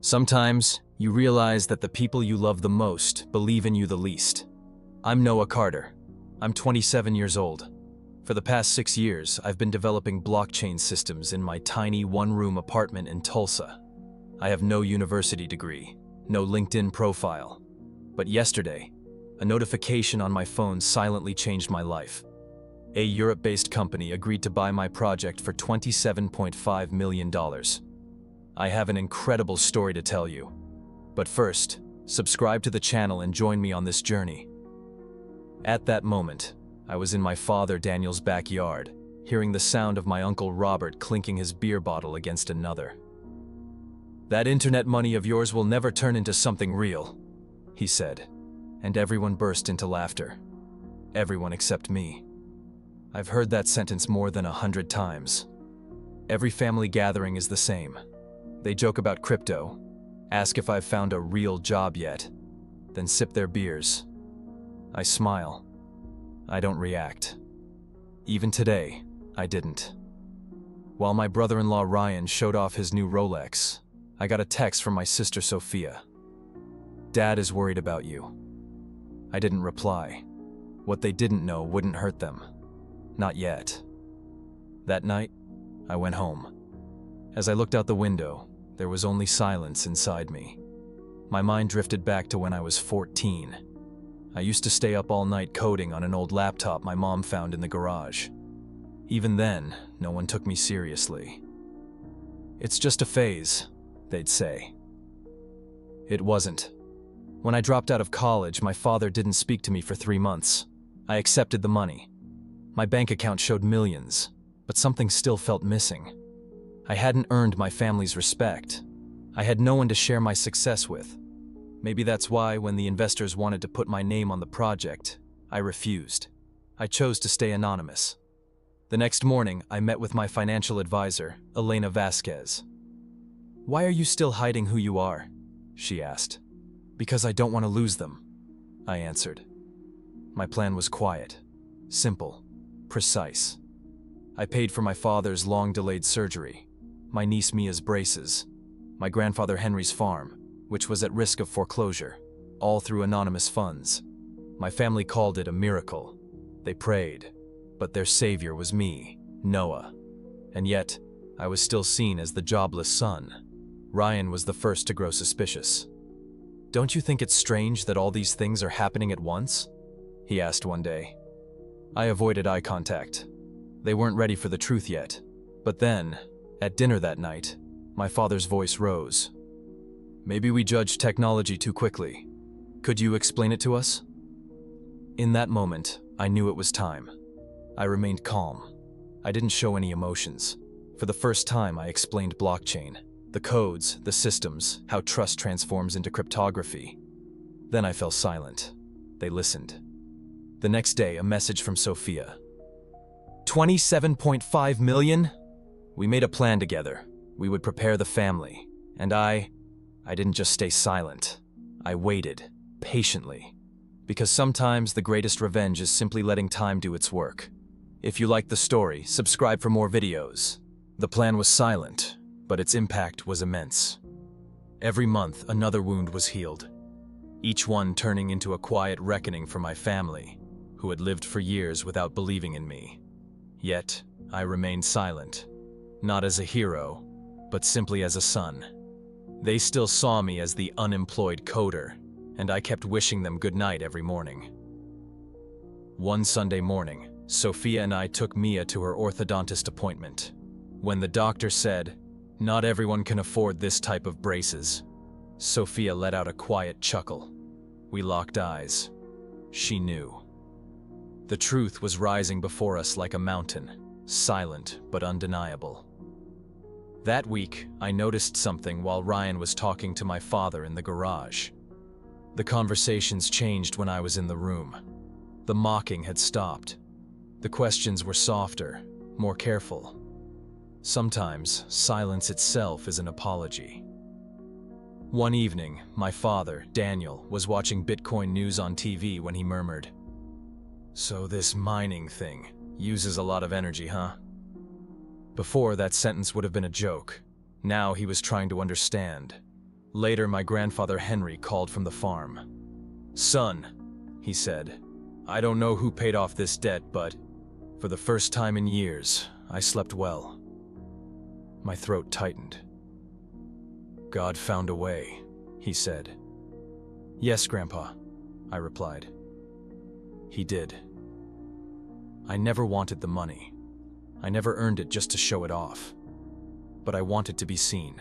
Sometimes, you realize that the people you love the most believe in you the least. I'm Noah Carter. I'm 27 years old. For the past 6 years, I've been developing blockchain systems in my tiny one-room apartment in Tulsa. I have no university degree, no LinkedIn profile. But yesterday, a notification on my phone silently changed my life. A Europe-based company agreed to buy my project for $27.5 million. I have an incredible story to tell you. But first, subscribe to the channel and join me on this journey. At that moment, I was in my father Daniel's backyard, hearing the sound of my uncle Robert clinking his beer bottle against another. "That internet money of yours will never turn into something real," he said, and everyone burst into laughter. Everyone except me. I've heard that sentence more than 100 times. Every family gathering is the same. They joke about crypto, ask if I've found a real job yet, then sip their beers. I smile. I don't react. Even today, I didn't. While my brother-in-law Ryan showed off his new Rolex, I got a text from my sister Sophia. "Dad is worried about you." I didn't reply. What they didn't know wouldn't hurt them. Not yet. That night, I went home. As I looked out the window, there was only silence inside me. My mind drifted back to when I was 14. I used to stay up all night coding on an old laptop my mom found in the garage. Even then, no one took me seriously. "It's just a phase," they'd say. It wasn't. When I dropped out of college, my father didn't speak to me for 3 months. I accepted the money. My bank account showed millions, but something still felt missing. I hadn't earned my family's respect. I had no one to share my success with. Maybe that's why, when the investors wanted to put my name on the project, I refused. I chose to stay anonymous. The next morning, I met with my financial advisor, Elena Vasquez. "Why are you still hiding who you are?" she asked. "Because I don't want to lose them," I answered. My plan was quiet, simple, precise. I paid for my father's long-delayed surgery, my niece Mia's braces, my grandfather Henry's farm, which was at risk of foreclosure, all through anonymous funds. My family called it a miracle. They prayed, but their savior was me, Noah. And yet, I was still seen as the jobless son. Ryan was the first to grow suspicious. "Don't you think it's strange that all these things are happening at once?" he asked one day. I avoided eye contact. They weren't ready for the truth yet. But then, at dinner that night, my father's voice rose. "Maybe we judge technology too quickly. Could you explain it to us?" In that moment, I knew it was time. I remained calm. I didn't show any emotions. For the first time, I explained blockchain, the codes, the systems, how trust transforms into cryptography. Then I fell silent. They listened. The next day, a message from Sophia. $27.5 million? We made a plan together. We would prepare the family. And I didn't just stay silent. I waited, patiently. Because sometimes the greatest revenge is simply letting time do its work. If you liked the story, subscribe for more videos. The plan was silent, but its impact was immense. Every month, another wound was healed. Each one turning into a quiet reckoning for my family, who had lived for years without believing in me. Yet, I remained silent. Not as a hero, but simply as a son. They still saw me as the unemployed coder, and I kept wishing them good night every morning. One Sunday morning, Sophia and I took Mia to her orthodontist appointment. When the doctor said, "Not everyone can afford this type of braces," Sophia let out a quiet chuckle. We locked eyes. She knew. The truth was rising before us like a mountain, silent but undeniable. That week, I noticed something while Ryan was talking to my father in the garage. The conversations changed when I was in the room. The mocking had stopped. The questions were softer, more careful. Sometimes, silence itself is an apology. One evening, my father, Daniel, was watching Bitcoin news on TV when he murmured, "So this mining thing uses a lot of energy, huh?" Before, that sentence would have been a joke. Now he was trying to understand. Later, my grandfather Henry called from the farm. "Son," he said, "I don't know who paid off this debt, but for the first time in years, I slept well." My throat tightened. "God found a way," he said. "Yes, Grandpa," I replied. "He did. I never wanted the money. I never earned it just to show it off. But I wanted to be seen.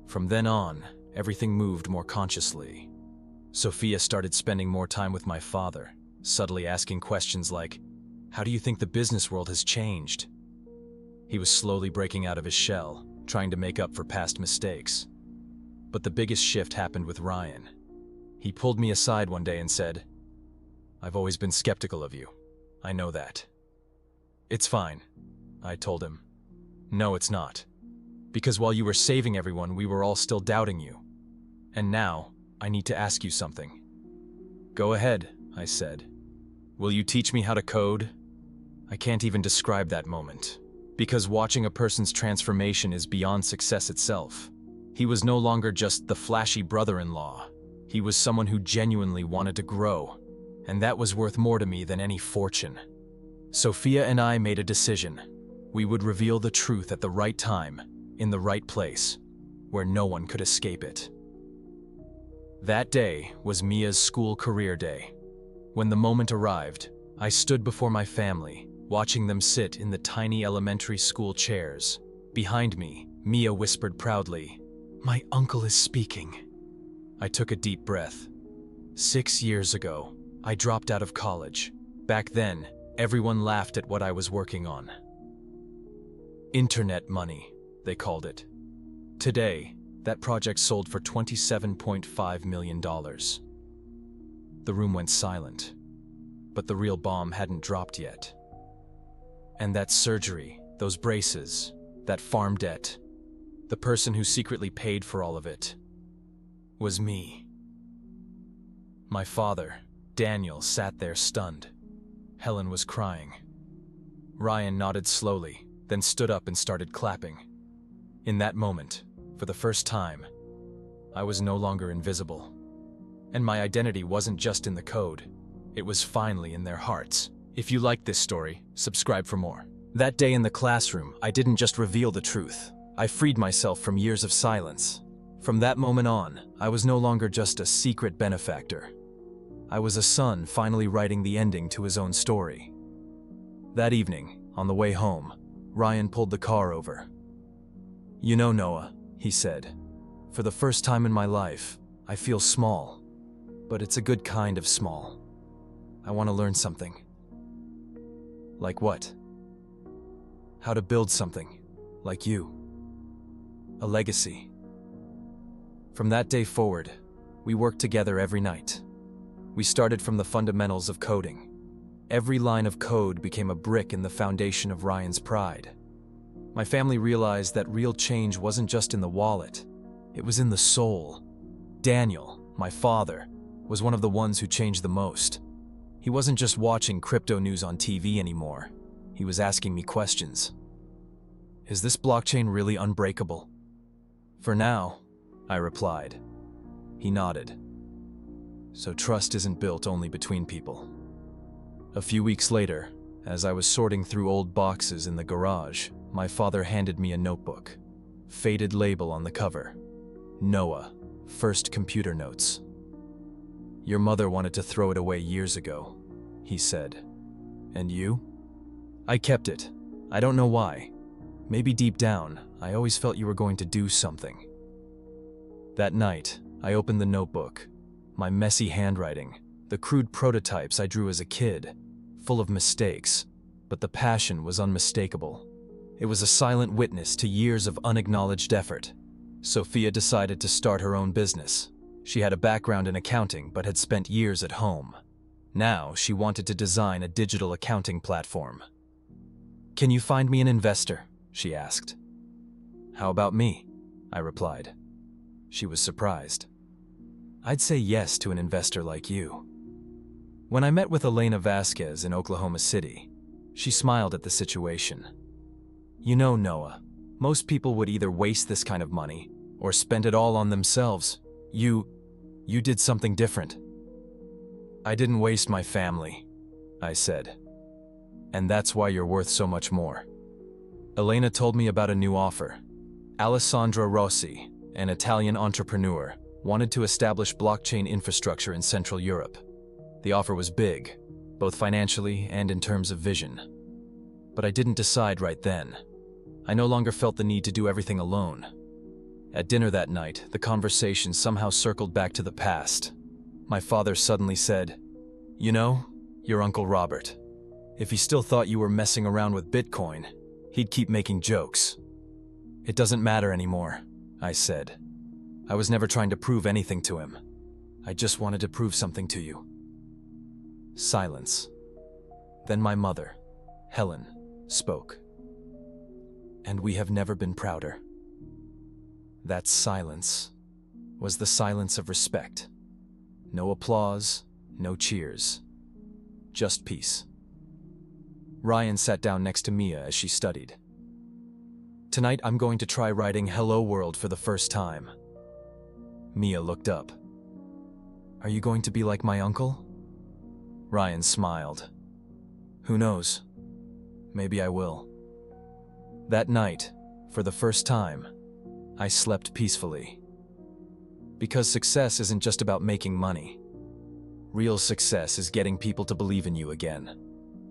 From then on, everything moved more consciously. Sophia started spending more time with my father, subtly asking questions like, "How do you think the business world has changed?" He was slowly breaking out of his shell, trying to make up for past mistakes. But the biggest shift happened with Ryan. He pulled me aside one day and said, "I've always been skeptical of you. I know that." "It's fine," I told him. "No, it's not. Because while you were saving everyone, we were all still doubting you. And now, I need to ask you something." "Go ahead," I said. "Will you teach me how to code?" I can't even describe that moment, because watching a person's transformation is beyond success itself. He was no longer just the flashy brother-in-law. He was someone who genuinely wanted to grow, and that was worth more to me than any fortune. Sophia and I made a decision. We would reveal the truth at the right time, in the right place, where no one could escape it. That day was Mia's school career day. When the moment arrived, I stood before my family, watching them sit in the tiny elementary school chairs. Behind me, Mia whispered proudly, "My uncle is speaking." I took a deep breath. 6 years ago, I dropped out of college. Back then, everyone laughed at what I was working on. Internet money, they called it. Today, that project sold for $27.5 million. The room went silent, but the real bomb hadn't dropped yet. And that surgery, those braces, that farm debt, the person who secretly paid for all of it, was me. My father, Daniel, sat there stunned. Helen was crying. Ryan nodded slowly, then stood up and started clapping. In that moment, for the first time, I was no longer invisible. And my identity wasn't just in the code. It was finally in their hearts. If you liked this story, subscribe for more. That day in the classroom, I didn't just reveal the truth. I freed myself from years of silence. From that moment on, I was no longer just a secret benefactor. I was a son finally writing the ending to his own story. That evening, on the way home, Ryan pulled the car over. "You know, Noah," he said, "for the first time in my life, I feel small. But it's a good kind of small. I want to learn something." "Like what?" "How to build something, like you. A legacy." From that day forward, we worked together every night. We started from the fundamentals of coding. Every line of code became a brick in the foundation of Ryan's pride. My family realized that real change wasn't just in the wallet, it was in the soul. Daniel, my father, was one of the ones who changed the most. He wasn't just watching crypto news on TV anymore. He was asking me questions. "Is this blockchain really unbreakable?" "For now," I replied. He nodded. "So trust isn't built only between people." A few weeks later, as I was sorting through old boxes in the garage, my father handed me a notebook. Faded label on the cover. Noah, First Computer Notes. "Your mother wanted to throw it away years ago," he said. "And you?" "I kept it. I don't know why. Maybe deep down, I always felt you were going to do something." That night, I opened the notebook. My messy handwriting, the crude prototypes I drew as a kid, full of mistakes, but the passion was unmistakable. It was a silent witness to years of unacknowledged effort. Sophia decided to start her own business. She had a background in accounting but had spent years at home. Now she wanted to design a digital accounting platform. "Can you find me an investor?" she asked. "How about me?" I replied. She was surprised. "I'd say yes to an investor like you." When I met with Elena Vasquez in Oklahoma City, she smiled at the situation. "You know, Noah, most people would either waste this kind of money or spent it all on themselves. You did something different. I didn't waste my family, I said. And that's why you're worth so much more. Elena told me about a new offer. Alessandro Rossi, an Italian entrepreneur, wanted to establish blockchain infrastructure in Central Europe. The offer was big, both financially and in terms of vision. But I didn't decide right then. I no longer felt the need to do everything alone. At dinner that night, the conversation somehow circled back to the past. My father suddenly said, "You know, your Uncle Robert. If he still thought you were messing around with Bitcoin, he'd keep making jokes." "It doesn't matter anymore," I said. "I was never trying to prove anything to him. I just wanted to prove something to you." Silence. Then my mother, Helen, spoke. "And we have never been prouder." That silence was the silence of respect. No applause, no cheers. Just peace. Ryan sat down next to Mia as she studied. "Tonight I'm going to try writing Hello World for the first time." Mia looked up. "Are you going to be like my uncle?" Ryan smiled. "Who knows? Maybe I will." That night, for the first time, I slept peacefully. Because success isn't just about making money. Real success is getting people to believe in you again.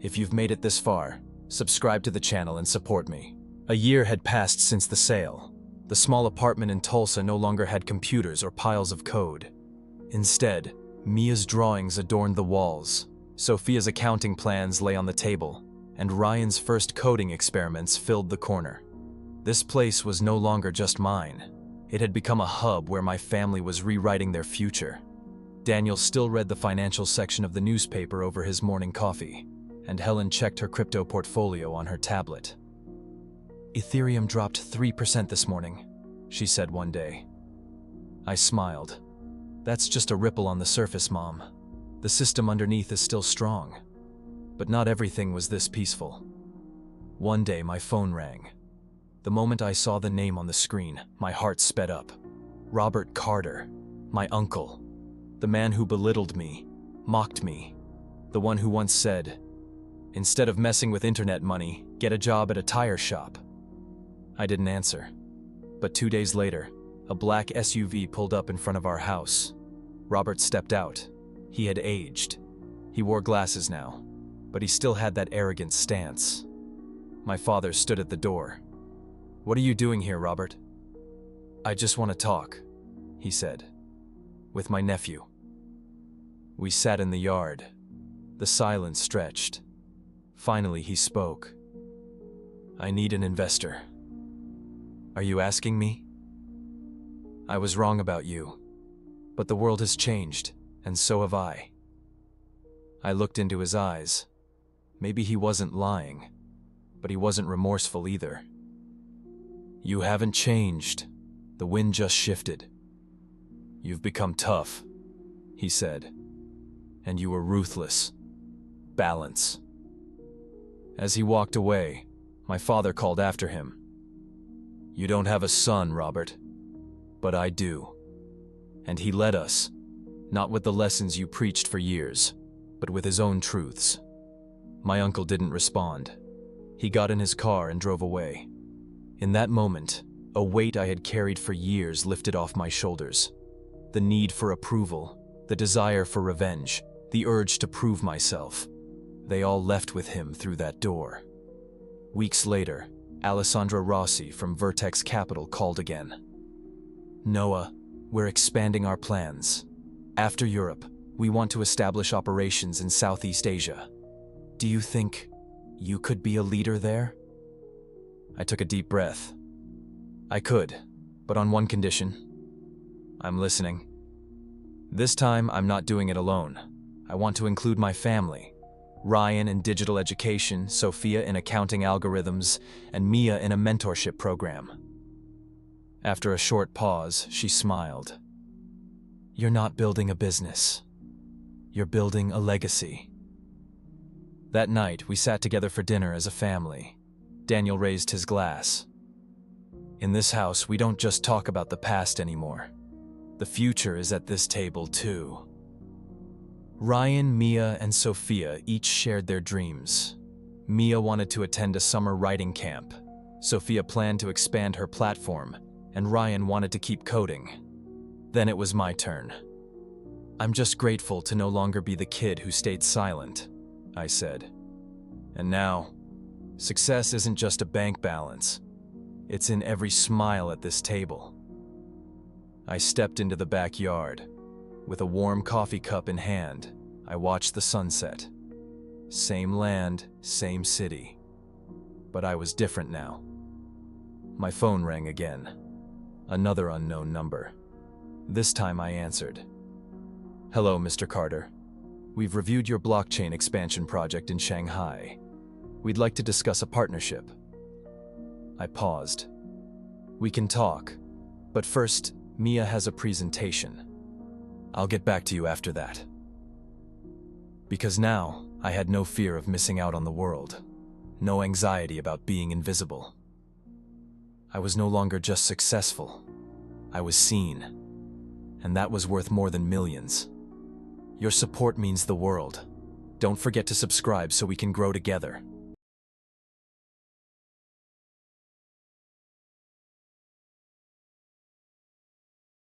If you've made it this far, subscribe to the channel and support me. A year had passed since the sale. The small apartment in Tulsa no longer had computers or piles of code. Instead, Mia's drawings adorned the walls, Sophia's accounting plans lay on the table, and Ryan's first coding experiments filled the corner. This place was no longer just mine. It had become a hub where my family was rewriting their future. Daniel still read the financial section of the newspaper over his morning coffee, and Helen checked her crypto portfolio on her tablet. "Ethereum dropped 3% this morning," she said one day. I smiled. "That's just a ripple on the surface, Mom. The system underneath is still strong." But not everything was this peaceful. One day my phone rang. The moment I saw the name on the screen, my heart sped up. Robert Carter, my uncle. The man who belittled me, mocked me. The one who once said, "Instead of messing with internet money, get a job at a tire shop." I didn't answer. But 2 days later, a black SUV pulled up in front of our house. Robert stepped out. He had aged. He wore glasses now, but he still had that arrogant stance. My father stood at the door. "What are you doing here, Robert?" "I just want to talk," he said. "With my nephew." We sat in the yard. The silence stretched. Finally, he spoke. "I need an investor." "Are you asking me?" "I was wrong about you. But the world has changed, and so have I." I looked into his eyes. Maybe he wasn't lying, but he wasn't remorseful either. "You haven't changed. The wind just shifted. You've become tough," he said. "And you were ruthless. Balance." As he walked away, my father called after him. "You don't have a son, Robert, but I do." And he led us, not with the lessons you preached for years, but with his own truths. My uncle didn't respond. He got in his car and drove away. In that moment, a weight I had carried for years lifted off my shoulders. The need for approval, the desire for revenge, the urge to prove myself. They all left with him through that door. Weeks later, Alessandro Rossi from Vertex Capital called again. "Noah, we're expanding our plans. After Europe, we want to establish operations in Southeast Asia. Do you think you could be a leader there?" I took a deep breath. "I could, but on one condition." "I'm listening." "This time, I'm not doing it alone. I want to include my family. Ryan in digital education, Sophia in accounting algorithms, and Mia in a mentorship program." After a short pause, she smiled. "You're not building a business. You're building a legacy." That night, we sat together for dinner as a family. Daniel raised his glass. In this house, we don't just talk about the past anymore. The future is at this table too. Ryan, Mia, and Sophia each shared their dreams. Mia wanted to attend a summer writing camp. Sophia planned to expand her platform, and Ryan wanted to keep coding. Then it was my turn. I'm just grateful to no longer be the kid who stayed silent, I said. And now, success isn't just a bank balance. It's in every smile at this table. I stepped into the backyard. With a warm coffee cup in hand, I watched the sunset. Same land, same city. But I was different now. My phone rang again. Another unknown number. This time I answered. Hello, Mr. Carter. We've reviewed your blockchain expansion project in Shanghai. We'd like to discuss a partnership. I paused. We can talk, but first, Mia has a presentation. I'll get back to you after that. Because now, I had no fear of missing out on the world. No anxiety about being invisible. I was no longer just successful. I was seen. And that was worth more than millions. Your support means the world. Don't forget to subscribe so we can grow together.